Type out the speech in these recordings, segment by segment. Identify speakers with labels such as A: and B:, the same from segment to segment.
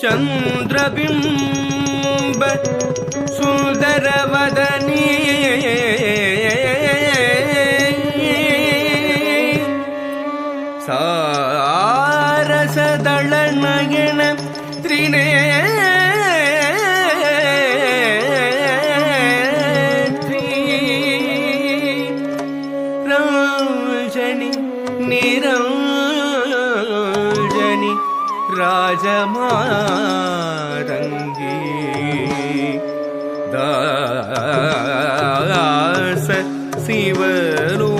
A: ಚಂದ್ರಬಿಂಬ ಸುಂದರವದನಿ ಸಾರಸದಳನಯನ ತ್ರಿನೇತ್ರಿ ರಂಜನಿ ನಿರಂಜನಿ ರಾಜಮಾರಂಗಿ ದಾಸ ಶಿವಲೋಕ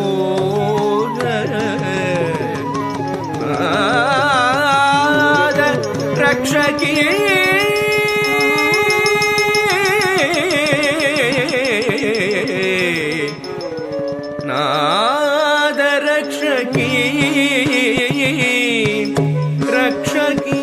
A: ರಕ್ಷಕಿ ನಾದ ರಕ್ಷಕಿ ರಕ್ಷಕಿ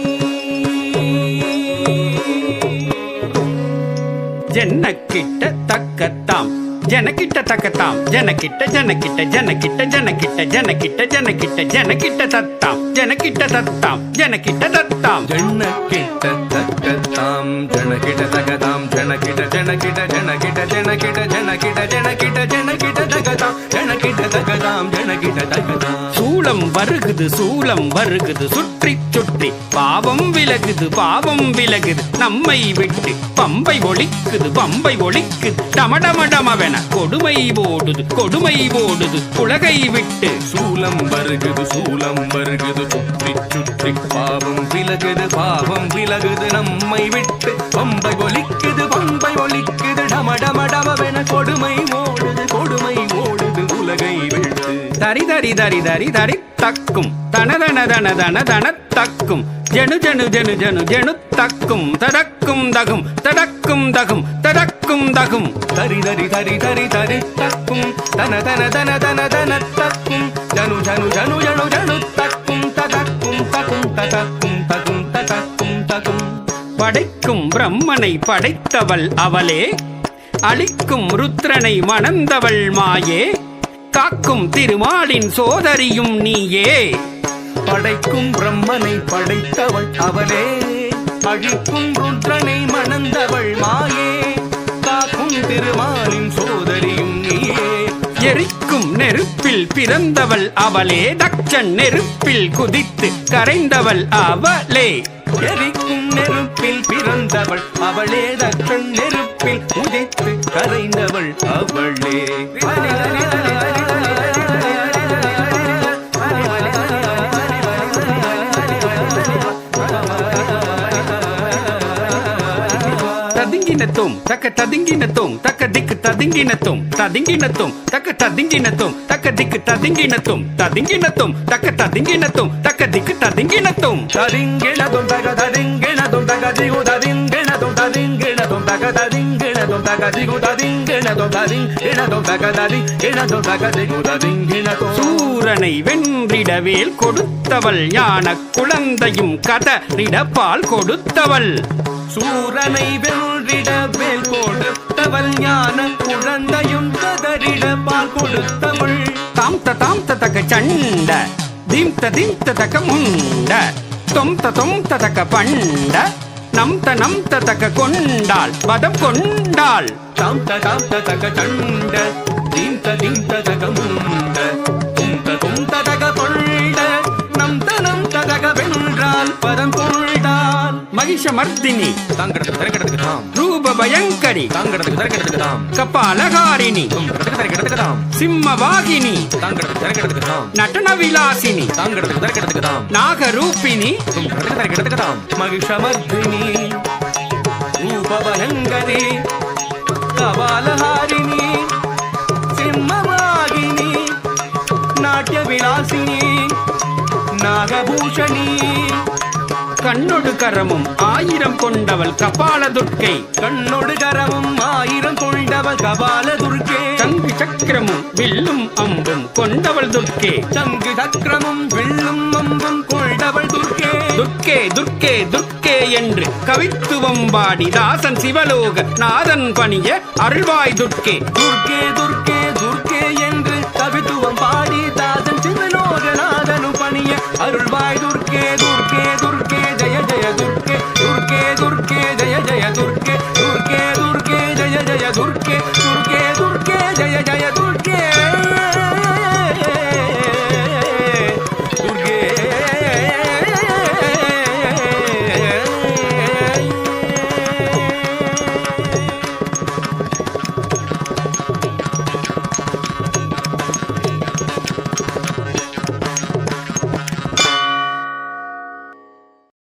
B: ಜನಕ್ಕಿಟ್ಟ ತಕ್ಕತ್ತಾಂ ಜನಕಿಟ್ಟ ತಕ್ಕತಾಂ ಜನಕಿಟ್ಟ ಜನಕಿಟ್ಟ ಜನಕಿಟ್ಟ ಜನಕಿಟ್ಟ ಜನಕಿಟ್ಟ ಜನಕಿಟ್ಟ ಜನಕಿಟ್ಟ ತತ್ತಾಂ ಜನಕಿಟ್ಟ ತತ್ತಾಂ ಜನಕಿಟ್ಟ ತತ್ತಾಂ
A: ಜನಕಿಟ್ಟ ತಕ್ಕತಾಂ ಜನಕಿಟ ತಗತಾಂ ಜನಕಿಟ ಜನಕಿಟ ಜನಕಿಟ ಜನಕಿಟ ಜನಕಿಟ ಜನಕಿಟ ಜನಕಿಟ ತಗತಾಂ ಜನಕಿಟ தகதாம் ஜனகிட தகதாம்.
B: சூளம் வருகுது சூளம் வருகுது சுற்றி சுற்றி பாவம் விலகுது பாவம் விலகுது நம்மை விட்டு பம்பை ஒழிக்குது பம்பை ஒழிக்குது டமடமடமவென கொடுமை ஓடுது உலகை விட்டு.
A: சூளம் வருகுது சுற்றி சுற்றி பாவம் விலகுது நம்மை விட்டு பம்பை ஒழிக்குது டமடமடமவென கொடுமை ஓடுது உலகை விட்டு.
B: தரி தரி தரி தரி தரி தக்கும் தனதன தன தன தன தக்கும் ஜனு ஜனு ஜனு ஜனு ஜனு தக்கும் தடக்கும் தகும் தடக்கும் தகும் தடக்கும் தகும்.
A: தரி தரி தரி தரி தரி தக்கும் தன தன தன தன தன தக்கும் ஜனு ஜனு ஜனு ஜனு ஜனு தக்கும் தடக்கும் தகும் தடக்கும் தகும் தடக்கும் தகும்.
B: படைக்கும் பிரம்மனை படைத்தவள் அவளே அளிக்கும் ருத்ரனை மணந்தவள் மாயே காக்கும் திருமாலின் சோதரியும் நீயே.
A: படைக்கும் பிரம்மனை படைத்தவள் அவளே அழிக்கும் ருத்ரனை மணந்தவள் மாயே காக்கும் திருமாலின் சோதரியும் நீயே.
B: எரிக்கும் நெருப்பில் பிறந்தவள் அவளே தட்சன் நெருப்பில் குதித்து கரைந்தவள் அவளே.
A: எரிக்கும் நெருப்பில் பிறந்தவள் அவளே தட்சன் நெருப்பில் குதித்து கரைந்தவள் அவளே.
B: ததிங்கினத்தும் தக்க ததிங்கினத்தும் தக்க திக்கு ததிங்கினத்தும் ததிங்கினத்தும் தக்க ததிங்கினத்தும் தக்க திக்கு ததிங்கினத்தும் ததிங்கினத்தும் தக்க ததிங்கினத்தும் தக்க திக்கு ததிங்கினத்தும்.
A: ததிங்கினதும் தக ததிங்கினதும் தக திகு ததிங்கினதும் ததிங்கினதும் தக ததிங்கினதும் தக திகு ததிங்கினதும் ததிங்கினதும் தக ததிங்கினதும் தக திகு ததிங்கினதும்.
B: சூரனை வென்றிடவேல் கொடுத்தவள் ஞான குழந்தையும் கதறிட பால் கொடுத்தவள்.
A: சூரனை வென்றிட வேல் கொடுத்தவள் ஞான குழந்தையும் கதறிட பால் கொடுத்தவள்.
B: தாம் தக சண்ட தீம் தக முண்ட தொம் தக பண்ட நம் தக கொண்டாள் வதம் கொண்டாள்.
A: தாம் தக சண்ட தீம் தக முண்ட தும் தக கொண்ட நம் தக வென்றால் பதம் கொண்டாள்.
B: மகிஷமர்தினி
A: தாங்கிறதுக்கு தரக்கிறதுக்கு தாம்
B: ரூப பயங்கரி
A: தாங்கிறதுக்கு தரக்கிறதுக்கு தாம்
B: கபாலகாரிணி
A: தரக்கிறதுக்கு தாம்
B: சிம்மவாகினி
A: தாங்கிறதுக்கு தரக்கிறதுக்கு தாம்
B: நடன விலாசினி
A: தாங்கிறதுக்கு தரக்கிறதுக்கு தாம்
B: நாகரூபிணி
A: தரக்கிறதுக்கு தாம் மகிஷமர்தினி ரூப பயங்கரி கபாலகாரிணி சிம்மவாகினி நாட்டிய விலாசினி நாகபூஷணி.
B: கண்ணொடு கரமும் 1000 கொண்டவள் கபால துர்க்கை
A: கண்ணொடு கரமும் 1000 கொண்டவள் கபால துர்க்கே.
B: சங்கு சக்கரமும் வில்லும் அம்பும் கொண்டவள் துர்க்கே
A: சங்கு சக்கரமும் வில்லும் அம்பும் கொண்டவள் துர்க்கே.
B: துர்க்கே துர்க்கே துர்க்கே என்று கவித்துவம் பாடி தாசன் சிவலோக நாதன் பணிய அருள்வாய் துர்க்கே.
A: துர்க்கே துர்க்கே துர்க்கே என்று கவித்துவம் பாடி தாசன் சிவலோக நாதனு பணிய அருள்வாய் துர்க்கே. துர்க்கே துர்க்கே ஜெய ஜெய துர்க்கே துர்க்கே జయ జయ దుర్గే